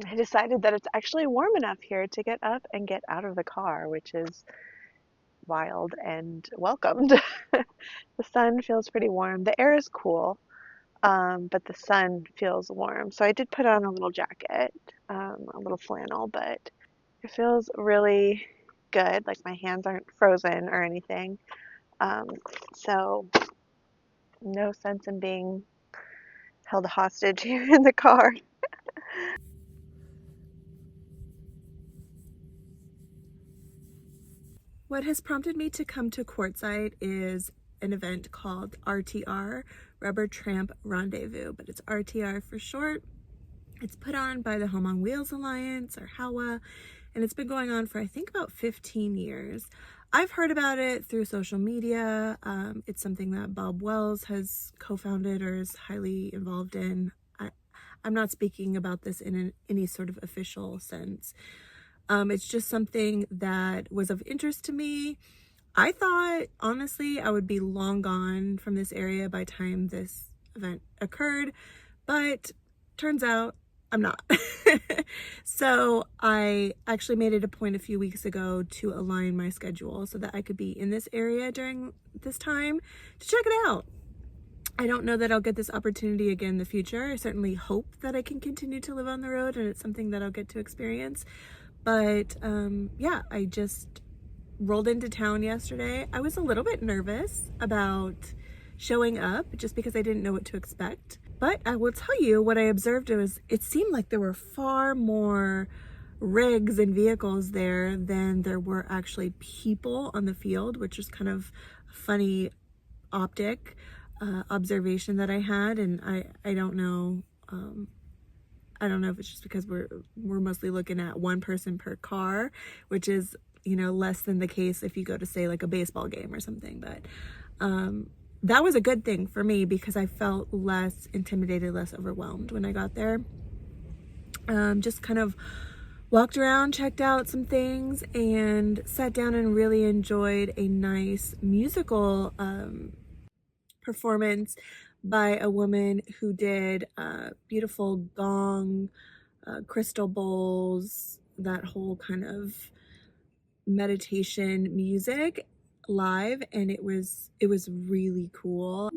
I decided that it's actually warm enough here to get up and get out of the car, which is wild and welcomed. The sun feels pretty warm. The air is cool, but the sun feels warm. So I did put on a little jacket, a little flannel, but it feels really good. Like my hands aren't frozen or anything. Um, so no sense in being held hostage here in the car. What has prompted me to come to Quartzsite is an event called RTR, Rubber Tramp Rendezvous, but it's RTR for short. It's put on by the Home on Wheels Alliance, or HOWA, and it's been going on for I think about 15 years. I've heard about it through social media. It's something that Bob Wells has co-founded or is highly involved in. I'm not speaking about this in any sort of official sense. It's just something that was of interest to me. I thought, honestly, I would be long gone from this area by the time this event occurred, but turns out I'm not. So I actually made it a point a few weeks ago to align my schedule so that I could be in this area during this time to check it out. I don't know that I'll get this opportunity again in the future. I certainly hope that I can continue to live on the road and it's something that I'll get to experience. But yeah, I just rolled into town yesterday. I was a little bit nervous about showing up just because I didn't know what to expect. But I will tell you what I observed was it seemed like there were far more rigs and vehicles there than there were actually people on the field, which is kind of a funny optic observation that I had. And I don't know. I don't know if it's just because we're mostly looking at one person per car, which is, you know, less than the case if you go to say like a baseball game or something. But that was a good thing for me because I felt less intimidated, less overwhelmed when I got there. Just kind of walked around, checked out some things, and sat down and really enjoyed a nice musical performance by a woman who did beautiful gong, crystal bowls, that whole kind of meditation music live, and it was really cool.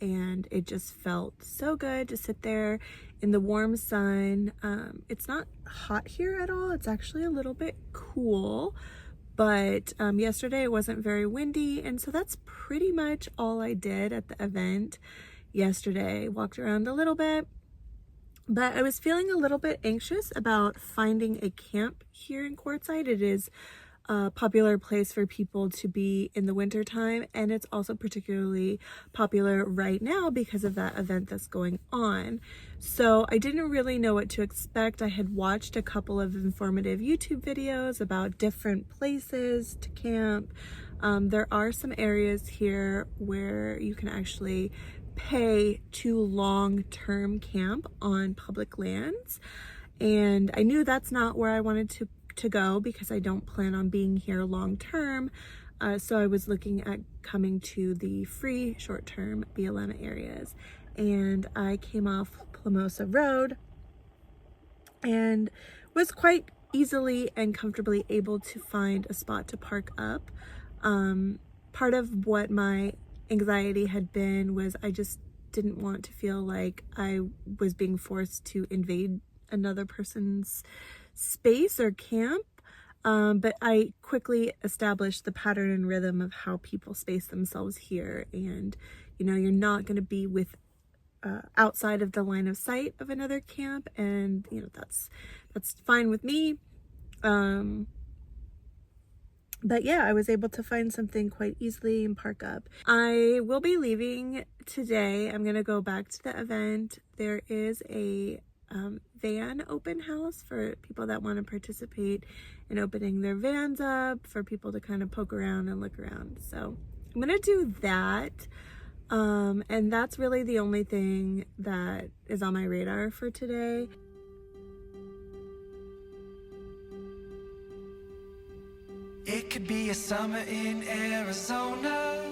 And it just felt so good to sit there in the warm sun. It's not hot here at all. It's actually a little bit cool, but yesterday it wasn't very windy, and so that's pretty much all I did at the event yesterday. Walked around a little bit, but I was feeling a little bit anxious about finding a camp here in Quartzsite. It is a popular place for people to be in the winter time, and it's also particularly popular right now because of that event that's going on. So I didn't really know what to expect. I had watched a couple of informative YouTube videos about different places to camp. There are some areas here where you can actually pay to long-term camp on public lands, and I knew that's not where I wanted to go because I don't plan on being here long term. So I was looking at coming to the free short-term BLM areas, and I came off Plamosa Road and was quite easily and comfortably able to find a spot to park up. Part of what my anxiety had been was I just didn't want to feel like I was being forced to invade another person's space or camp. But I quickly established the pattern and rhythm of how people space themselves here. And, you know, you're not going to be with outside of the line of sight of another camp. And, you know, that's fine with me. But yeah, I was able to find something quite easily and park up. I will be leaving today. I'm gonna go back to the event. There is a van open house for people that want to participate in opening their vans up, for people to kind of poke around and look around. So I'm gonna do that. And that's really the only thing that is on my radar for today. It could be a summer in Arizona,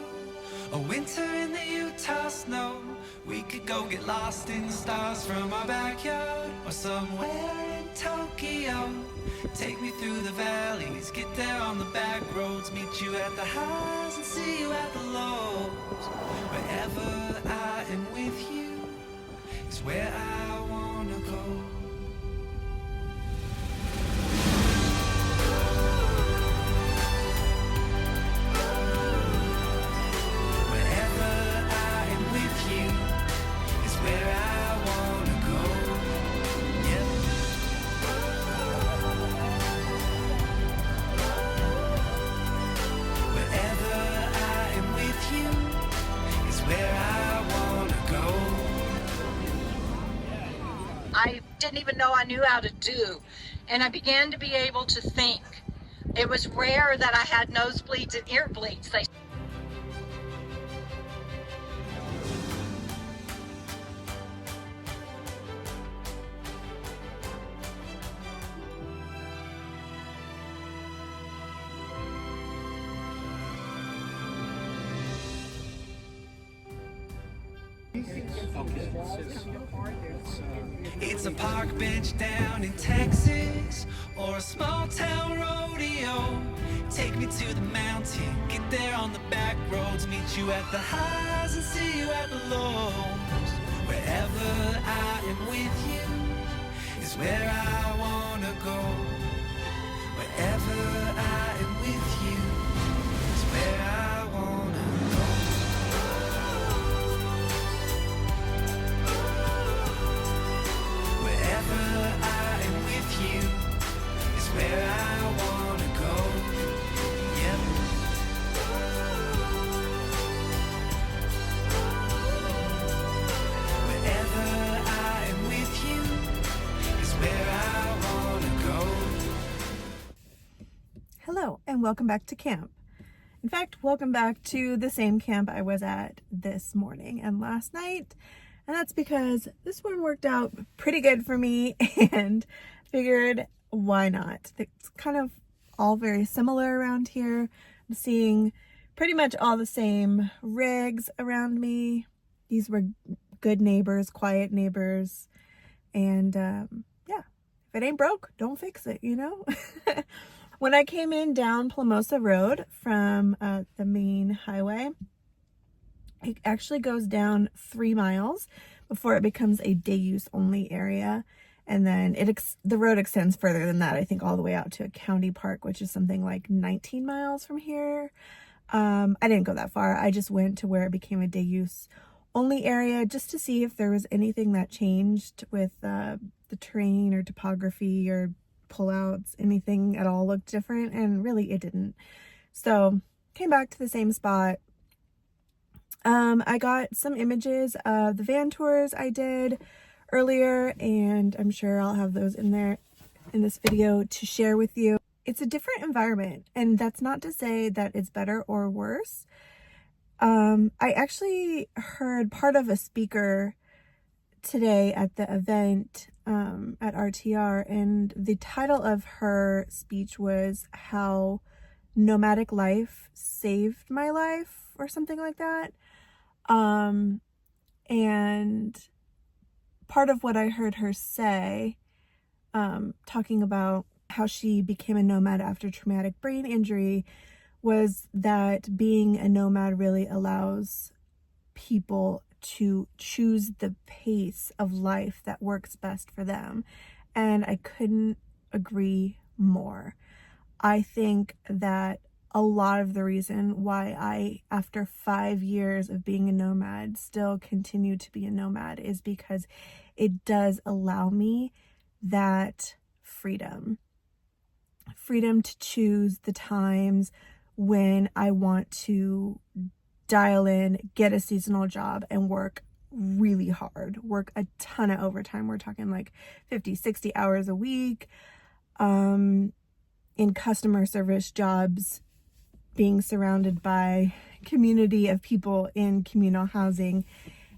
a winter in the Utah snow. We could go get lost in the stars from our backyard, or somewhere in Tokyo. Take me through the valleys, get there on the back roads, meet you at the highs and see you at the lows. Wherever I am with you is where I wanna go. I didn't even know I knew how to do, and I began to be able to think. It was rare that I had nosebleeds and ear bleeds. It's a park bench down in Texas, or a small town rodeo. Take me to the mountain, get there on the back roads, meet you at the highs and see you at the lows. Wherever I am with you is where I wanna go. Wherever I am with you is where I wanna go. Wherever I am with you is where I wanna go. Yep. Wherever I am with you is where I wanna go. Hello and welcome back to camp. In fact, welcome back to the same camp I was at this morning and last night. And that's because this one worked out pretty good for me and figured why not? It's kind of all very similar around here. I'm seeing pretty much all the same rigs around me. These were good neighbors, quiet neighbors. And yeah, if it ain't broke, don't fix it, you know? When I came in down Plamosa Road from the main highway, it actually goes down 3 miles before it becomes a day use only area. And then the road extends further than that, I think all the way out to a county park, which is something like 19 miles from here. I didn't go that far. I just went to where it became a day use only area just to see if there was anything that changed with the terrain or topography or pullouts, anything at all looked different, and really it didn't. So came back to the same spot. I got some images of the van tours I did earlier, and I'm sure I'll have those in there in this video to share with you. It's a different environment, and that's not to say that it's better or worse. I actually heard part of a speaker today at the event at RTR, and the title of her speech was How Nomadic Life Saved My Life, or something like that. And part of what I heard her say, talking about how she became a nomad after traumatic brain injury, was that being a nomad really allows people to choose the pace of life that works best for them. And I couldn't agree more. I think that a lot of the reason why I, after 5 years of being a nomad, still continue to be a nomad is because it does allow me that freedom freedom to choose the times when I want to dial in, get a seasonal job, and work really hard, work a ton of overtime. We're talking like 50, 60 hours a week, in customer service jobs, being surrounded by community of people in communal housing.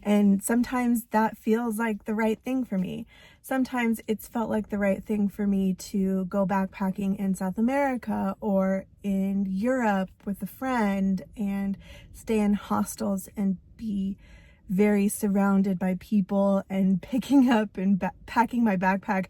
And sometimes that feels like the right thing for me. Sometimes it's felt like the right thing for me to go backpacking in South America or in Europe with a friend and stay in hostels and be very surrounded by people and picking up and packing my backpack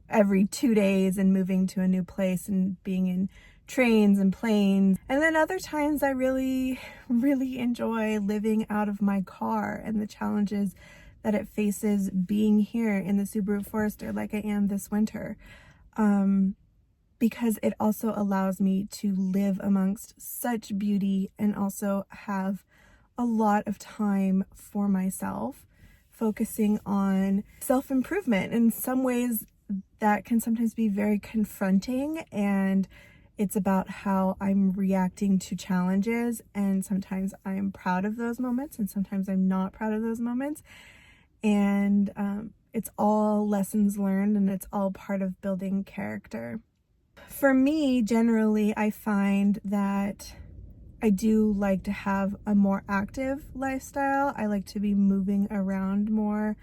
every 2 days and moving to a new place and being in trains and planes. And then other times I really enjoy living out of my car and the challenges that it faces being here in the Subaru Forester like I am this winter, because it also allows me to live amongst such beauty and also have a lot of time for myself, focusing on self-improvement. In some ways that can sometimes be very confronting, and it's about how I'm reacting to challenges, and sometimes I'm proud of those moments and sometimes I'm not proud of those moments. And it's all lessons learned, and it's all part of building character. For me, generally, I find that I do like to have a more active lifestyle. I like to be moving around more.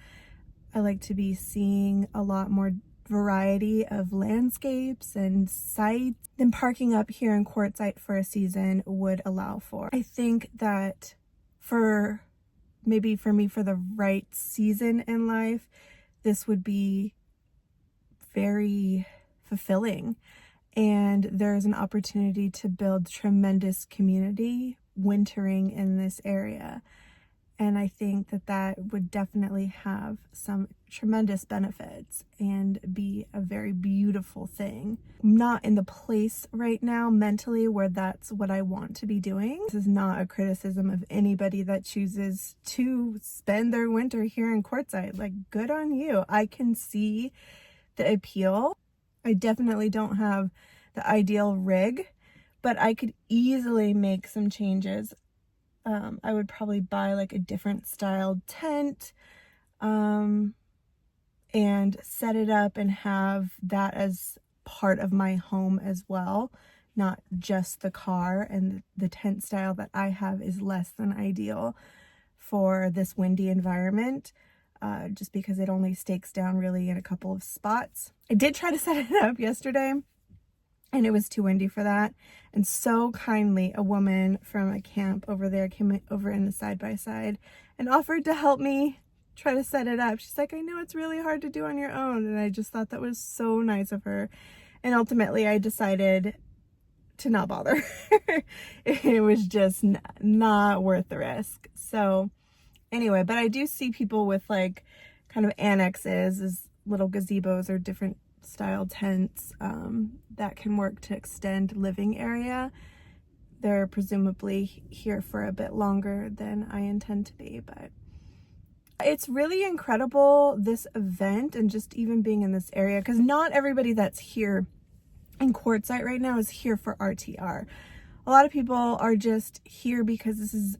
I like to be seeing a lot more variety of landscapes and sights than parking up here in Quartzsite for a season would allow for. I think that for me, for the right season in life, this would be very fulfilling. And there's an opportunity to build tremendous community wintering in this area. And I think that that would definitely have some tremendous benefits and be a very beautiful thing. I'm not in the place right now mentally where that's what I want to be doing. This is not a criticism of anybody that chooses to spend their winter here in Quartzsite. Like, good on you. I can see the appeal. I definitely don't have the ideal rig, but I could easily make some changes. I would probably buy like a different styled tent, and set it up and have that as part of my home as well, not just the car. And the tent style that I have is less than ideal for this windy environment, just because it only stakes down really in a couple of spots. I did try to set it up yesterday, and it was too windy for that. And so kindly, a woman from a camp over there came over in the side-by-side and offered to help me try to set it up. She's like, I know it's really hard to do on your own. And I just thought that was so nice of her. And ultimately, I decided to not bother. It was just not worth the risk. So anyway, but I do see people with like kind of annexes, as little gazebos or different style tents that can work to extend living area. They're presumably here for a bit longer than I intend to be, but it's really incredible, this event, and just even being in this area, because not everybody that's here in Quartzsite right now is here for RTR. A lot of people are just here because this is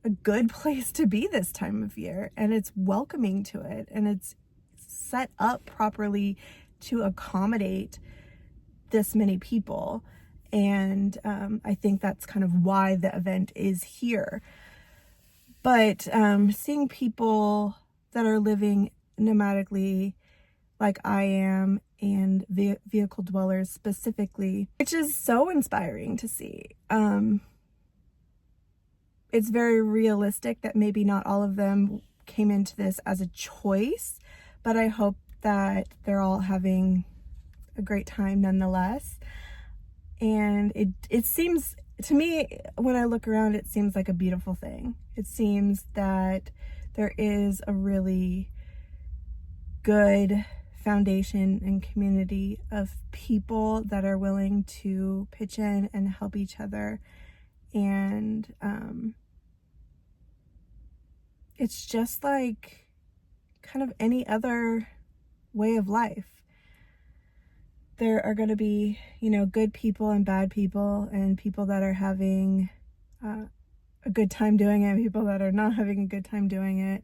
a good place to be this time of year, and it's welcoming to it, and it's set up properly to accommodate this many people. And I think that's kind of why the event is here. But seeing people that are living nomadically like I am, and vehicle dwellers specifically, which is so inspiring to see. It's very realistic that maybe not all of them came into this as a choice, but I hope that they're all having a great time nonetheless. And it seems to me, when I look around, it seems like a beautiful thing. It seems that there is a really good foundation and community of people that are willing to pitch in and help each other. And it's just like kind of any other way of life. there are going to be, you know, good people and bad people, and people that are having a good time doing it, people that are not having a good time doing it.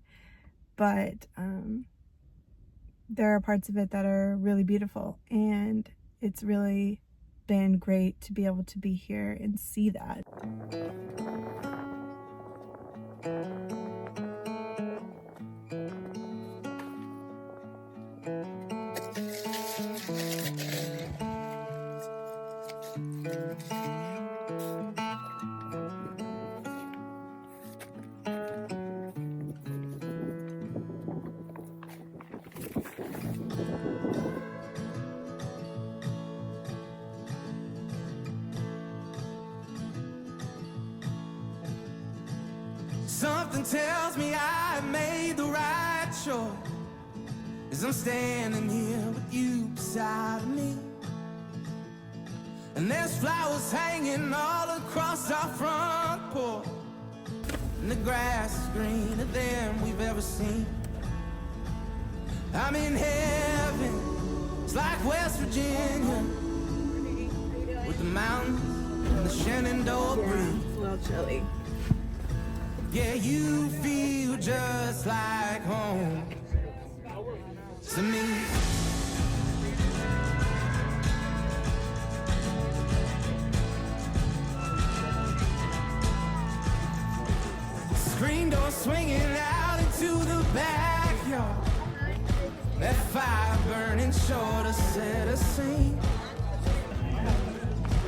But there are parts of it that are really beautiful, and it's really been great to be able to be here and see that. Something tells me I made the right choice as I'm standing here with you beside me. And there's flowers hanging all across our front porch, and the grass is greener than we've ever seen. I'm in heaven, it's like West Virginia, with the mountains and the Shenandoah breeze. It's a little chilly. Yeah, you feel just like home to me. Screen door swinging out into the backyard. That fire burning sure to set a scene.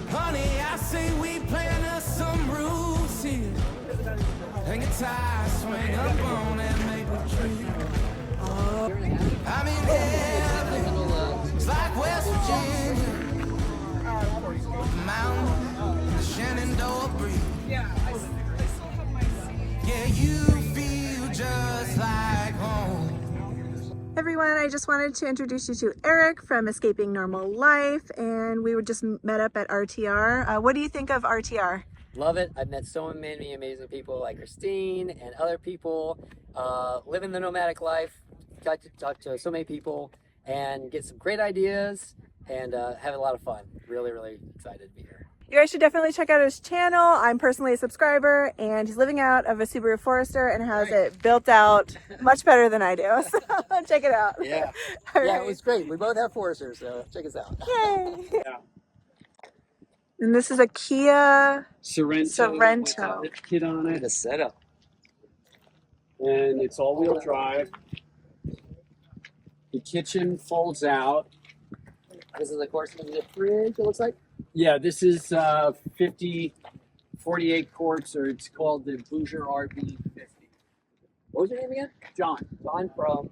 Honey, I say we plant us some roots here. Hang a tie, swing up on that maple tree. I'm in heaven, it's like West Virginia, the mountains, the Shenandoah breeze. Yeah, you feel just like home. Everyone, I just wanted to introduce you to Eric from Escaping Normal Life, and we were just met up at RTR. What do you think of RTR? Love it. I've met so many amazing people like Christine and other people living the nomadic life. Got to talk to so many people and get some great ideas and have a lot of fun. Really, really excited to be here. You guys should definitely check out his channel. I'm personally a subscriber, and he's living out of a Subaru Forester and has it built out much better than I do. So check it out. Yeah. All Yeah, right. it was great. We both have Foresters, so check us out. Yay! And this is a Kia Sorrento. With a kit on it, The setup. and it's all-wheel drive. The kitchen folds out. This is, of course, the fridge, it looks like. Yeah, this is 48 quarts, or it's called the Bouger RB50. What was your name again? John, John from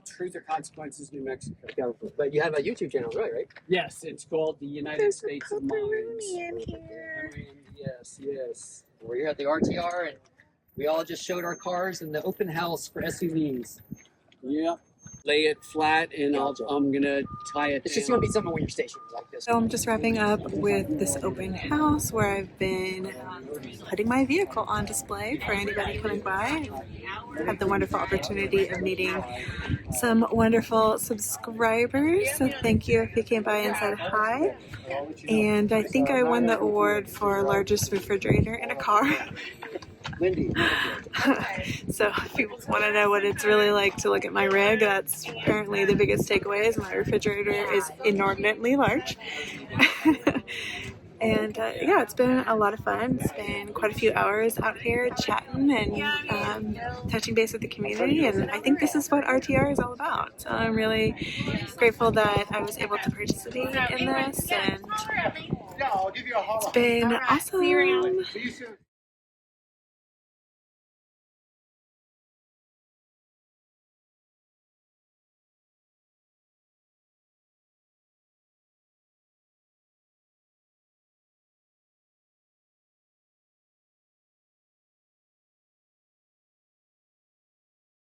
Truth or Consequences, New Mexico. But you have a YouTube channel, really, right? Yes, it's called the United There's States a of Minds. pepperoni in here. Yes, yes. We're here at the RTR, and we all just showed our cars in the open house for SUVs. Yep. Lay it flat, and Gotcha. I'm gonna tie it It's down. just going to be something when you're stationed like this. So I'm just wrapping up with this open house where I've been putting my vehicle on display for anybody coming by. I had the wonderful opportunity of meeting some wonderful subscribers, so thank you if you came by and said hi. And I think I won the award for largest refrigerator in a car. Lindy. So if you want to know what it's really like to look at my rig, that's apparently the biggest takeaway is my refrigerator is inordinately large. And yeah, it's been a lot of fun. It's been quite a few hours out here chatting and touching base with the community, and I think this is what RTR is all about. So I'm really grateful that I was able to participate in this, and it's been awesome.